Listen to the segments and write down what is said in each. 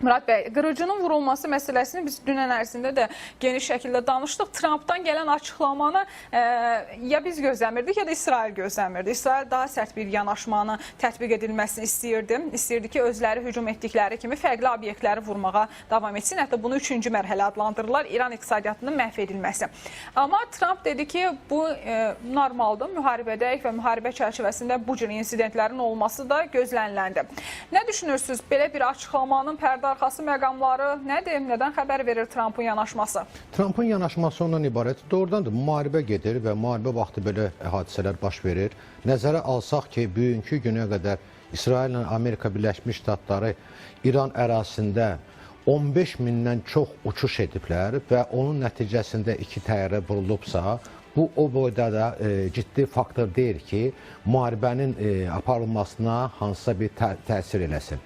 Murad bəy, qırıcının vurulması məsələsini biz dünən ərzində də geniş şəkildə danışdıq. Trampdan gələn açıqlamanı ya biz gözləmirdik, ya da İsrail gözləmirdi. İsrail daha sərt bir yanaşmanı tətbiq edilməsini istəyirdi. İstəyirdi ki, özləri hücum etdikləri kimi fərqli obyektləri vurmağa davam etsin. Hətta bunu 3-cü mərhələ adlandırırlar, İran iqtisadiyyatının məhv edilməsi. Amma Trump dedi ki, bu normaldır, müharibədəyik və müharibə çərçivəsində bu cür insidentlərin olması da gözləniləndir. Nə düşünürsünüz? Belə bir açıqlamanın pərdə arxası məqamları nədir? Nədən xəbər verir Trump'ın yanaşması? Trump'ın yanaşması ondan ibarət. Doğrudan da müharibə gedir və müharibə vaxtı belə hadisələr baş verir. Nəzərə alsaq ki, bugünkü günə qədər İsrail ilə Amerika Birləşmiş Ştatları İran ərazisində 15 mindən çox uçuş ediblər və onun nəticəsində 2 təyyarə vurulubsa, bu o boyda da ciddi faktor deyil ki, müharibənin aparılmasına hansısa bir təsir eləsin.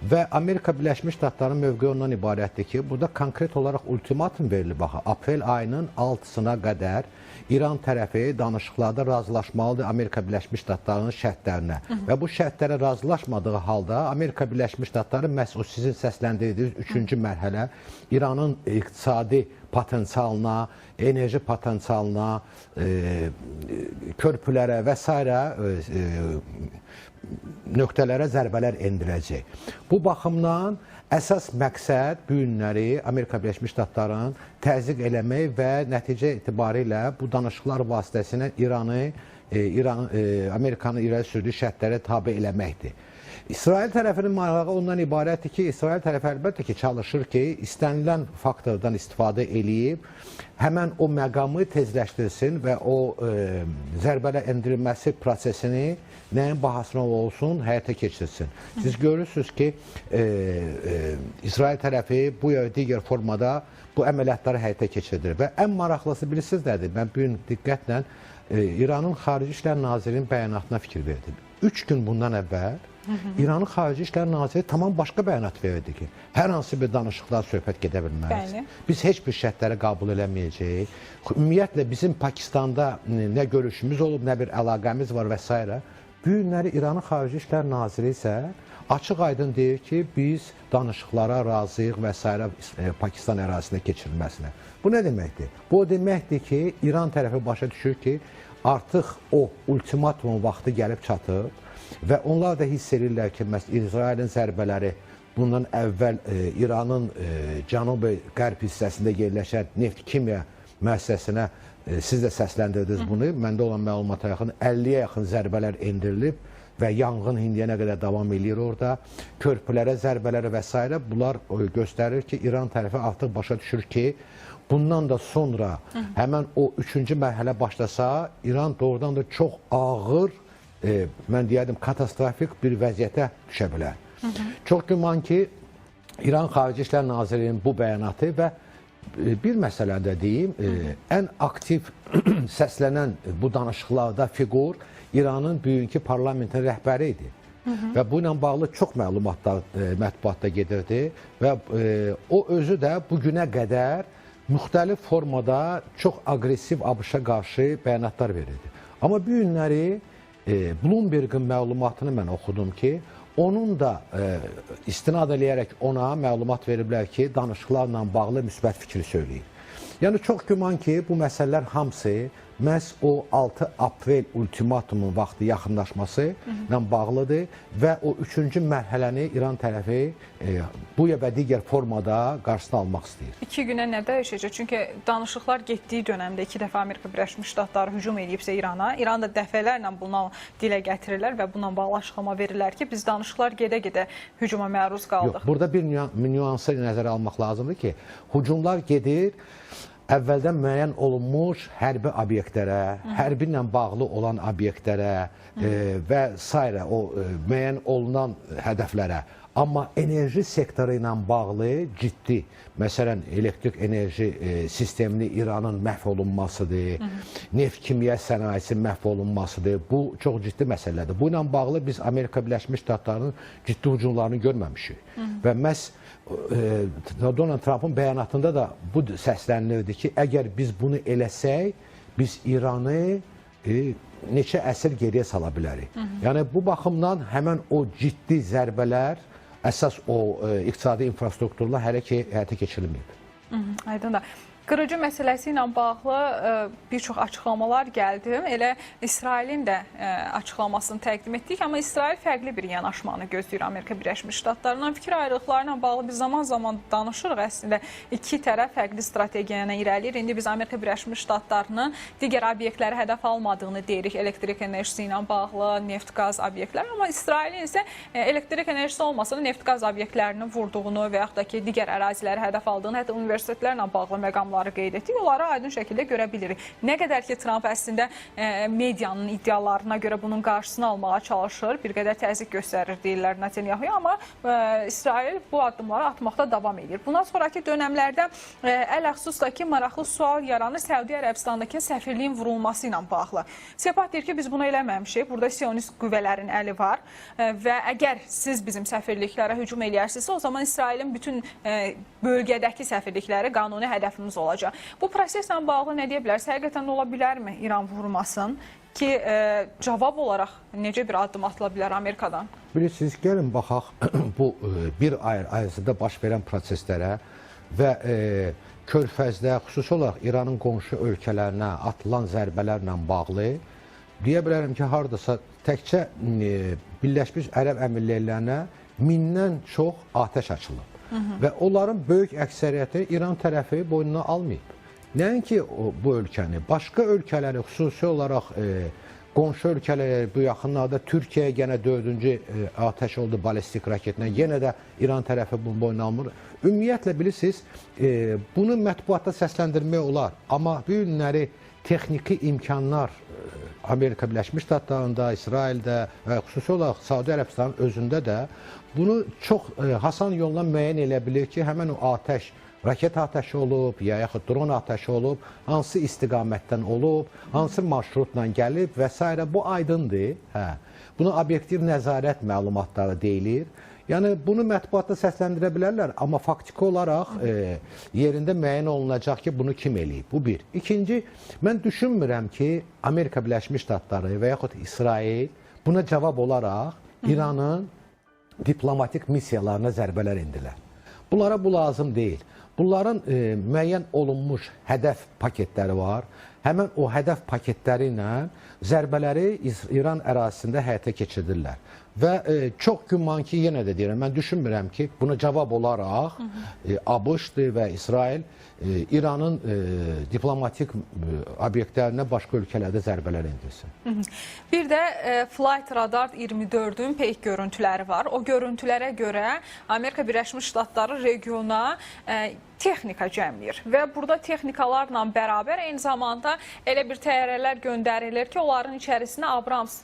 Və Amerika Birləşmiş Ştatlarının mövqeyi ondan ibarətdir ki, burada konkret olaraq ultimatum verilib. Aprel ayının 6-sına qədər İran tərəfi danışıqlarda razılaşmalıdır Amerika Birləşmiş Ştatlarının şərtlərinə. Və bu şərtlərə razılaşmadığı halda Amerika Birləşmiş Ştatları məhz o sizin səsləndirdiyiniz 3-cü mərhələ İranın iqtisadi potensialına, enerji potensialına, körpülərə və s. nöqtələrə zərbələr endirəcək. Bu baxımdan əsas məqsəd bu günləri Amerika Birləşmiş Ştatlarının təzyiq eləmək və nəticə etibarilə bu danışıqlar vasitəsilə Amerikanın irəli sürdüyü şərtlərə tabe eləməkdir. İsrail tərəfinin maraqı ondan ibarətdir ki, İsrail tərəfi əlbəttə ki, çalışır ki, istənilən faktordan istifadə eləyib, həmən o məqamı tezləşdirsin və o zərbələ endirilməsi prosesini nəyin bahasına olsun, həyata keçirsin. Siz görürsünüz ki, İsrail tərəfi bu ya digər formada bu əməliyyatları həyata keçirdir. Və ən maraqlısı bilirsiniz nədir? Mən bu gün diqqətlə İranın Xarici İşlər Nazirinin bəyanatına fikir verdim. 3 gün bundan əvvəl İranın Xarici İşlər Naziri tamam başqa bəyanat verdi ki, hər hansı bir danışıqlar söhbət gedə bilməz. Biz heç bir şərtləri qəbul eləməyəcəyik. Ümumiyyətlə bizim Pakistanda nə görüşümüz olub, nə bir əlaqəmiz var və s. Bu günləri İranın Xarici İşlər Naziri isə açıq aydın deyir ki, biz danışıqlara razıyıq və s. Pakistan ərazisində keçirilməsinə. Bu nə deməkdir? Bu o deməkdir ki, İran tərəfi başa düşür ki, artıq o ultimatumun vaxtı gəlib çatıb və onlar da hiss edirlər ki, İsrailin zərbələri bundan əvvəl İranın cənub-qərb hissəsində yerləşən neft kimya müəssisəsinə siz də səsləndirdiniz bunu. Məndə olan məlumata yaxın 50-yə yaxın zərbələr endirilib və yanğın indiyənə qədər davam edir orada. Körpülərə zərbələri və s. Bunlar göstərir ki, İran tərəfi artıq başa düşür ki, bundan da sonra həmən o 3-cü mərhələ başlasa, İran doğrudan da çox ağır, mən deyədim, katastrofik bir vəziyyətə düşə bilər. Çox güman ki, İran Xarici İşlər Nazirinin bu bəyanatı və bir məsələdə deyim, ən aktiv səslənən bu danışıqlarda fiqur İranın bugünkü parlamentin rəhbəri idi. Və bu ilə bağlı çox məlumatlar mətbuatda gedirdi və o özü də bugünə qədər müxtəlif formada çox aqressiv ABŞ-a qarşı bəyanatlar verirdi. Amma bu günləri Bloomberg'in məlumatını mən oxudum ki, onun da istinad eləyərək ona məlumat veriblər ki, danışıqlarla bağlı müsbət fikri söyləyir. Yəni çox güman ki, bu məsələlər hamısı məhz o 6 aprel ultimatumun vaxtı yaxınlaşması ilə bağlıdır və o 3-cü mərhələni İran tərəfi bu ya və digər formada qarşısına almaq istəyir. 2 günə nə dəyişəcək? Çünki danışıqlar getdiyi dönəmdə 2 dəfə Amerika Birləşmiş Ştatları hücum edibsə İrana, İran da dəfələrlə buna dilə gətirirlər və bununla bağlı açıqlama verirlər ki, biz danışıqlar gedə-gedə hücuma məruz qaldıq. Yox, burada bir nüansı nəzərə almaq lazımdır ki, hücumlar gedir, əvvəldən müəyyən olunmuş hərbi obyektlərə, hərbi ilə bağlı olan obyektlərə və s. o müəyyən olunan hədəflərə. Amma enerji sektoru ilə bağlı ciddi, məsələn, elektrik enerji sistemini İranın məhv olunmasıdır, neft kimya sənayesi məhv olunmasıdır. Bu çox ciddi məsələdir. Bu ilə bağlı biz Amerika Birləşmiş Ştatlarının ciddi hücumlarını görməmişik. Və məhz Donald Trump'ın bəyanatında da bu səslənilirdi ki, əgər biz bunu eləsək, biz İranı neçə əsr geriyə sala bilərik. Yəni bu baxımdan həmən o ciddi zərbələr əsas o iqtisadi infrastrukturla həyata keçirilməyib. Aydındır. Qırıcı məsələsi ilə bağlı bir çox açıqlamalar gəldi. Elə İsrailin də açıqlamasını təqdim etdik, amma İsrail fərqli bir yanaşmanı gözləyir Amerika Birləşmiş Ştatlarından. Fikir ayrılıqlarına bağlı biz zaman-zaman danışırıq. Əslində iki tərəf fərqli strategiyanı irəliyir. İndi biz Amerika Birləşmiş Ştatlarının digər obyektləri hədəf almadığını deyirik, elektrik enerjisi ilə bağlı, neft-qaz obyektləri. Amma İsrailin isə elektrik enerjisi olmasa da neft-qaz obyektlərini vurduğunu və yaxud da ki, digər əraziləri hədəf aldığını, hətta universitetlərlə bağlı məqamlar qeyd etdik, onları aydın şəkildə görə bilirik. Nə qədər ki, Trump əslində medianın iddialarına görə bunun qarşısını almağa çalışır, bir qədər təzyiq göstərir deyirlər Netanyahu'ya, amma İsrail bu addımları atmaqda davam edir. Bundan sonraki dönəmlərdə ələxsusda ki, maraqlı sual yaranır Səudiyyə Ərəbistandakı səfirliyin vurulması ilə bağlı. Sepah deyir ki, biz bunu eləməmişik, burada sionist qüvvələrin əli var və əgər siz bizim səfirliklərə hücum eləyərsinizsə, o zaman İsrailin bütün bölgədəki səfirlikləri qanuni hədəfimiz olacaq. Bu proseslə bağlı nə deyə bilərsiniz? Həqiqətən ola bilərmi İran vurmasın ki, cavab olaraq necə bir addım atıla bilər Amerikadan? Bilirsiniz, gəlin baxaq bu bir ay ərzində baş verən proseslərə və Körfəzdə, xüsusi olaraq İranın qonşu ölkələrinə atılan zərbələrlə bağlı deyə bilərəm ki, haradasa təkcə Birləşmiş Ərəb Əmirliklərinə 1000-dən çox atəş açılıb. Və onların böyük əksəriyyəti İran tərəfi boynuna almayıb. Nəinki bu ölkəni, başqa ölkələri, xüsusi olaraq qonşu ölkələri, bu yaxınlarda Türkiyəyə yenə 4-cü atəş oldu balistik raketlə, yenə də İran tərəfi bunu boynuna almır. Ümumiyyətlə, bilirsiniz, bunu mətbuatda səsləndirmək olar, amma bu günləri texniki imkanlar Amerika Birləşmiş Ştatlarında, İsraildə və xüsusi olaraq Səudiyyə Ərəbistanının özündə də bunu çox hasan yolla müəyyən edə bilir ki, həmən o atəş, raket atəşi olub, ya yaxud dron atəşi olub, hansı istiqamətdən olub, hansı marşrutla gəlib və s. Bu aydındır. Buna obyektiv nəzarət məlumatları deyilir. Yəni, bunu mətbuatda səsləndirə bilərlər, amma faktiki olaraq yerində müəyyən olunacaq ki, bunu kim eləyib? Bu bir. İkinci, mən düşünmürəm ki, Amerika Birləşmiş Ştatları və yaxud İsrail buna cavab olaraq İranın diplomatik missiyalarına zərbələr indilər. Bunlara bu lazım deyil. Bunların müəyyən olunmuş hədəf paketləri var. Həmən o hədəf paketləri ilə zərbələri İran ərazisində həyata keçirdirlər. Və çox güman ki, yenə də deyirəm, mən düşünmürəm ki, buna cavab olaraq ABŞ-dır və İsrail İranın diplomatik obyektlərinə başqa ölkələrdə zərbələr endirsin. Bir də Flight Radar 24-ün peyk görüntüləri var. O görüntülərə görə Amerika Birləşmiş Ştatları regiona texnika cəmləyir və burada texnikalarla bərabər eyni zamanda elə bir təyyarələr göndərilir ki, onların içərisinə Abrams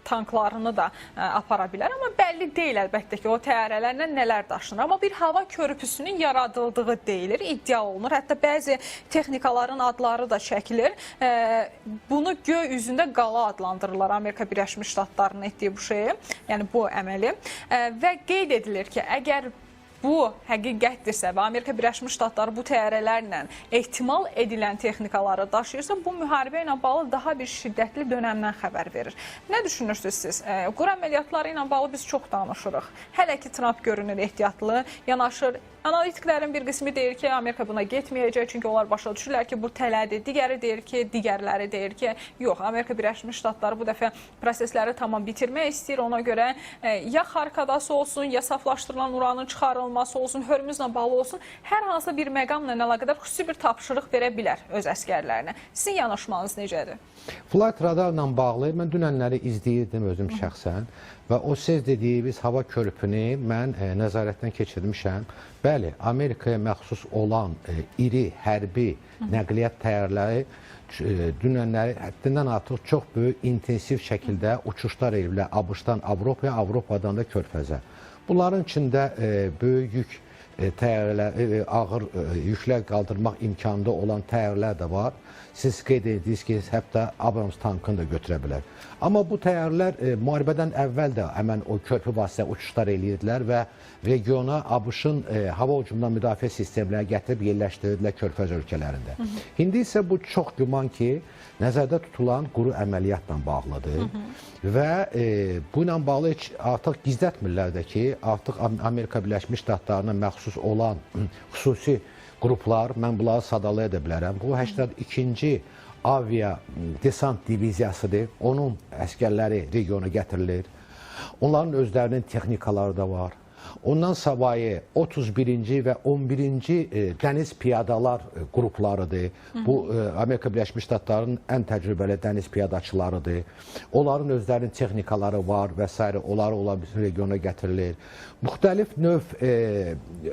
tanklarını da apara bilər. Amma bəlli deyil əlbəttə ki, o təyyarələrlə nələr daşınır. Amma bir hava körpüsünün yaradıldığı deyilir, iddia olunur. Hətta bəzi texnikaların adları da çəkilir. Bunu göy üzündə qala adlandırırlar Amerika Birləşmiş Ştatlarının etdiyi bu şeyi, yəni bu əməli. Və qeyd edilir ki, əgər bu həqiqətdirsə və Amerika Birləşmiş Ştatları bu təyyarələrlə ehtimal edilən texnikaları daşıyırsa, bu müharibə ilə bağlı daha bir şiddətli dönəmdən xəbər verir. Nə düşünürsünüz siz? Qura əməliyyatları ilə bağlı biz çox danışırıq. Hələ ki, Trump görünür ehtiyatlı yanaşır. Analitiklərin bir qismi deyir ki, Amerika buna getməyəcək, çünki onlar başa düşürlər ki, bu tələdir. Digəri deyir ki, digərləri deyir ki, yox, Amerika Birləşmiş Ştatları bu dəfə prosesləri tamam bitirmək istəyir. Ona görə ya Xarkadası olsun, ya saflaşdırılan uranın çıxarılması olsun, Hörmüzlə bağlı olsun, hər hansı bir məqamla əlaqədar xüsusi bir tapşırıq verə bilər öz əskərlərinə. Sizin yanaşmanız necədir? Flight Radarla bağlı mən dünənləri izləyirdim özüm şəxsən və o siz dediyiniz hava körpünü mən nəzarətdən keçirmişəm. Bəli, Amerikaya məxsus olan iri hərbi nəqliyyat təyyarələri dünənləri həddindən artıq çox böyük, intensiv şəkildə uçuşlar ediblər ABŞ-dan Avropaya, Avropadan da Körfəzə. Bunların içində böyük yük təyyarələr, ağır yüklər qaldırmaq imkanında olan təyyarələr də var. Siz qeyd etdiniz ki, hətta Abrams tankını da götürə bilər. Amma bu təyyarələr müharibədən əvvəl də həmən o körpü vasitə uçuşlar eləyirdilər və regiona ABŞ-ın hava hücumundan müdafiə sistemlərini gətirib yerləşdirdilər Körfəz ölkələrində. İndi isə bu çox güman ki, nəzərdə tutulan quru əməliyyatla bağlıdır və bu ilə bağlı heç artıq gizlətmirlər də ki, artıq Amerika Birləşmiş Ştatlarına məxsus olan xüsusi qruplar, mən bunları sadalaya da bilərəm. Bu 82-ci avia desant diviziyasıdır. Onun əskərləri regiona gətirilir. Onların özlərinin texnikaları da var. Ondan savayı 31-ci və 11-ci dəniz piyadalar qruplarıdır. Bu, Amerika Birləşmiş Ştatlarının ən təcrübəli dəniz piyadaçılarıdır. Onların özlərinin texnikaları var və s. Onları olan bütün regiona gətirilir. Müxtəlif növ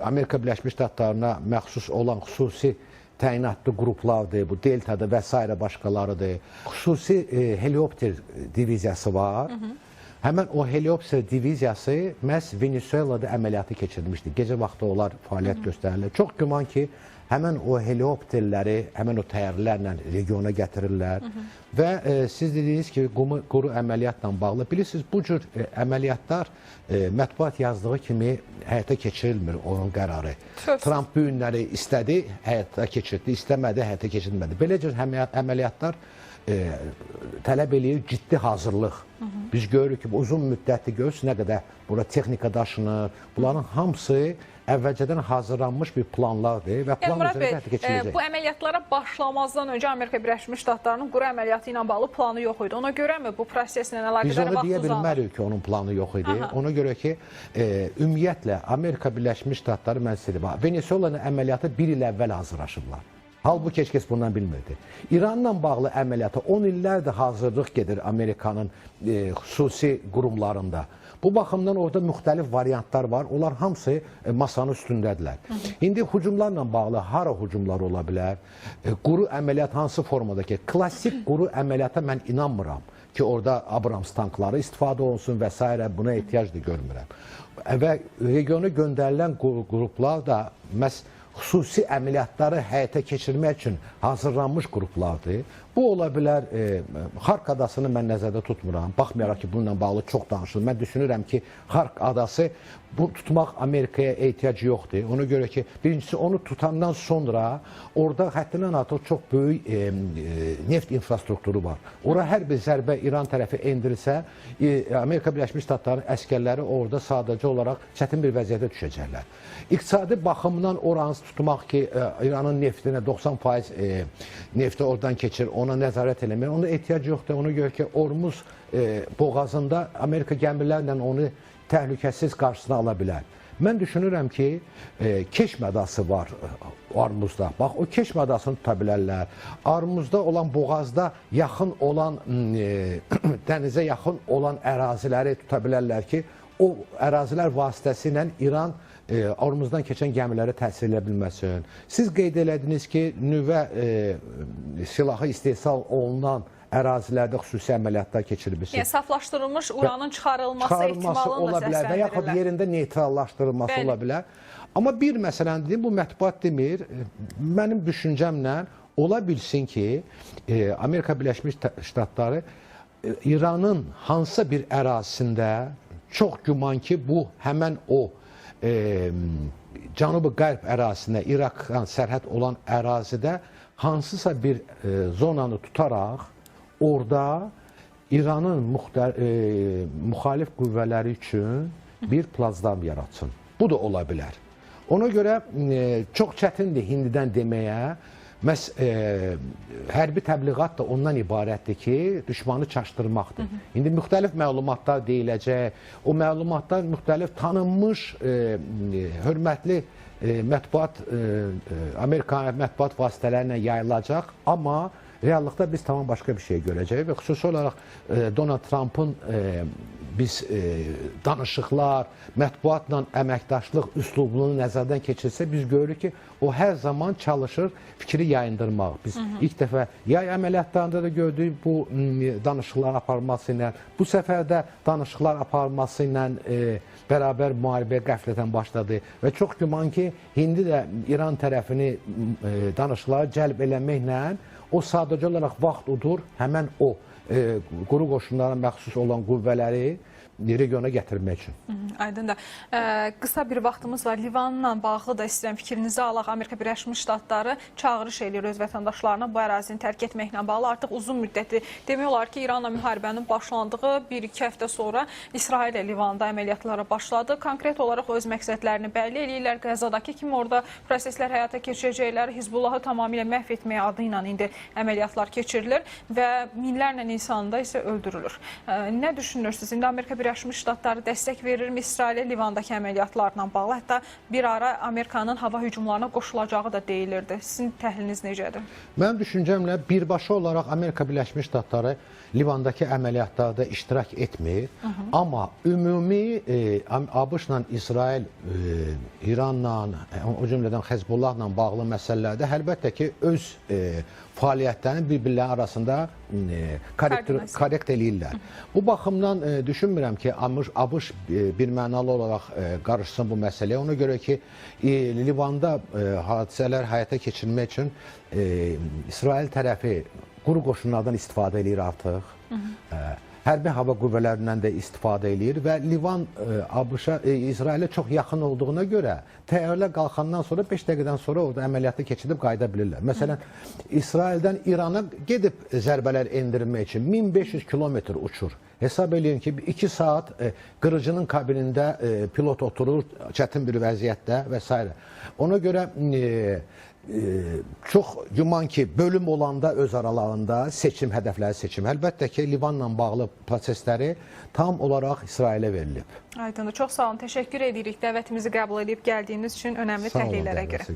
Amerika Birləşmiş Ştatlarına məxsus olan xüsusi təyinatlı qruplardır. Bu Delta'da və s. başqalarıdır. Xüsusi helikopter diviziyası var. Həmən o helikopter diviziyası məhz Venezuelada əməliyyatı keçirilmişdi. Gecə vaxtı onlar fəaliyyət göstərirlər. Çox güman ki, həmən o helikopterləri, həmən o təyyarələrlə regiona gətirirlər və siz dediniz ki, quru əməliyyatla bağlı. Bilirsiniz, bu cür əməliyyatlar mətbuat yazdığı kimi həyata keçirilmir onun qərarı. Trump bu günləri istədi, həyata keçirdi, istəmədi, həyata keçirilmədi. Belə cür əməliyyatlar tələb eləyir ciddi hazırlıq. Biz görürük ki, uzun müddətli görürsünüz nə qədər bura texnika daşınır. Bunların hamısı əvvəlcədən hazırlanmış bir planlardır və plan üzrə həyata keçiriləcək. Bu əməliyyatlara başlamazdan öncə Amerika Birləşmiş Ştatlarının quru əməliyyatı ilə bağlı planı yox idi. Ona görəmi bu proseslə əlaqədar vaxt uzanır? Biz onu deyə bilmərik ki, onun planı yox idi. Ona görə ki, ümumiyyətlə Amerika Birləşmiş Ştatları mən sizə deyim, Venezuelanın əməliyyatı bir il əvvəl hazırlaşıblar. Halbuki heç kəs bundan bilmirdi. İranla bağlı əməliyyata 10 illərdir hazırlıq gedir Amerikanın xüsusi qurumlarında. Bu baxımdan orada müxtəlif variantlar var. Onlar hamısı masanın üstündədirlər. İndi hücumlarla bağlı hara hücumlar ola bilər? Quru əməliyyat hansı formadakı? Klassik quru əməliyyata mən inanmıram ki, orada Abrams tankları istifadə olunsun və s. Buna ehtiyac da görmürəm. Və regiona göndərilən qruplar da məhz xüsusi əməliyyatları həyata keçirmək üçün hazırlanmış qruplardır. Bu ola bilər, Xark adasını mən nəzərdə tutmuram. Baxmayaraq ki, bununla bağlı çox danışılır. Mən düşünürəm ki, Xark adası bu tutmaq Amerikaya ehtiyac yoxdur. Ona görə ki, birincisi onu tutandan sonra orada həddindən artıq çox böyük neft infrastrukturu var. Ora hər bir zərbə İran tərəfi endirilsə, Amerika Birləşmiş Ştatlarının əskərləri orada sadəcə olaraq çətin bir vəziyyətə düşəcəklər. İqtisadi baxımdan oranı tutmaq ki, İranın neftinə 90% nefti oradan keçir, ona nəzarət eləmək, ona ehtiyac yoxdur. Ona görə ki, Ormuz boğazında Amerika gəmilərlə onu təhlükəsiz qarşısına ala bilər. Mən düşünürəm ki, Keşm adası var Ormuzda. Bax, o Keşm adasını tuta bilərlər. Ormuzda olan boğazda yaxın olan, dənizə yaxın olan əraziləri tuta bilərlər ki, o ərazilər vasitəsilə İran Ormuzdan keçən gəmilərə təsir edə bilməsin. Siz qeyd elədiniz ki, nüvə silahı istehsal olunan ərazilərdə xüsusi əməliyyatlar keçirilmişdir. Yəni, saflaşdırılmış uranın çıxarılması ehtimalını da səsləndirirlər. Və yaxud yerində neytrallaşdırılması ola bilər. Amma bir məsələni deyim, bu mətbuat demir. Mənim düşüncəmlə ola bilsin ki, Amerika Birləşmiş Ştatları İranın hansısa bir ərazisində çox güman ki, bu həmən o Cənubi-Qərb ərazisində, İraqdan sərhəd olan ərazidə hansısa bir zonanı tutaraq orada İranın müxalif qüvvələri üçün bir plazdarm yaratsın. Bu da ola bilər. Ona görə çox çətindir indidən deməyə. Məhz hərbi təbliğat da ondan ibarətdir ki, düşmanı çaşdırmaqdır. İndi müxtəlif məlumatlar deyiləcək. O məlumatlar müxtəlif tanınmış, hörmətli mətbuat, Amerika mətbuat vasitələrlə yayılacaq. Amma reallıqda biz tamam başqa bir şey görəcəyik və xüsusi olaraq Donald Trump'ın biz danışıqlar, mətbuatla əməkdaşlıq üslubunu nəzərdən keçirsə, biz görürük ki, o hər zaman çalışır fikri yayındırmaq. Biz ilk dəfə yay əməliyyatlarında da gördük bu danışıqların aparılması ilə, bu səfər də danışıqlar aparılması ilə bərabər müharibə qəflətən başladı və çox güman ki, indi də İran tərəfini danışıqlara cəlb eləməklə o sadəcə olaraq vaxt udur, həmən o quru qoşunlara məxsus olan qüvvələri regiona gətirmək üçün. Aydındır. Qısa bir vaxtımız var. Livanla bağlı da istəyirəm fikrinizi alaq. Amerika Birləşmiş Ştatları çağırış edir öz vətəndaşlarına bu ərazini tərk etməklə bağlı. Artıq uzun müddətli demək olar ki, İranla müharibənin başlandığı 1-2 həftə sonra İsrail Livanda əməliyyatlara başladı. Konkret olaraq öz məqsədlərini bəlli eləyirlər. Qəzadakı kimi orada proseslər həyata keçirəcəklər. Hizbullahı tamamilə məhv etməyə adı ilə indi əməliyyatlar keçirilir və minlərlə insan da isə öldürülür. Nə düşünürsünüz? İndi Amerika Birləşmiş Ştatları dəstək verirmi İsrailə Livandakı əməliyyatlarla bağlı? Hətta bir ara Amerikanın hava hücumlarına qoşulacağı da deyilirdi. Sizin təhliliniz necədir? Mənim düşüncəmlə birbaşa olaraq Amerika Birləşmiş Ştatları Livandakı əməliyyatlarda iştirak etmir. Amma ümumi ABŞ-la İsrail, İranla, o cümlədən Hezbollahla bağlı məsələlərdə əlbəttə ki, öz fəaliyyətlərini bir-birləri arasında korrekt eləyirlər. Bu baxımdan düşünmürəm ki, ABŞ bir mənalı olaraq qarışsın bu məsələyə. Ona görə ki, Livanda hadisələr həyata keçirmək üçün İsrail tərəfi quru qoşunlardan istifadə edir artıq. Hərbi hava qüvvələrindən də istifadə edir və Livan ABŞ-a, İsrailə çox yaxın olduğuna görə təyyarələr qalxandan sonra 5 dəqiqədən sonra orada əməliyyatı keçirib qayıda bilirlər. Məsələn, İsraildən İrana gedib zərbələr endirmək üçün 1500 kilometr uçur. Hesab edin ki, 2 saat qırıcının kabinində pilot oturur, çətin bir vəziyyətdə və s. Ona görə çox güman ki, bölüm olanda öz aralarında seçim, hədəfləri seçim. Əlbəttə ki, Livanla bağlı prosesləri tam olaraq İsrailə verilib. Aydındır. Çox sağ olun. Təşəkkür edirik dəvətimizi qəbul edib gəldiyiniz üçün önəmli təhlillərə görə.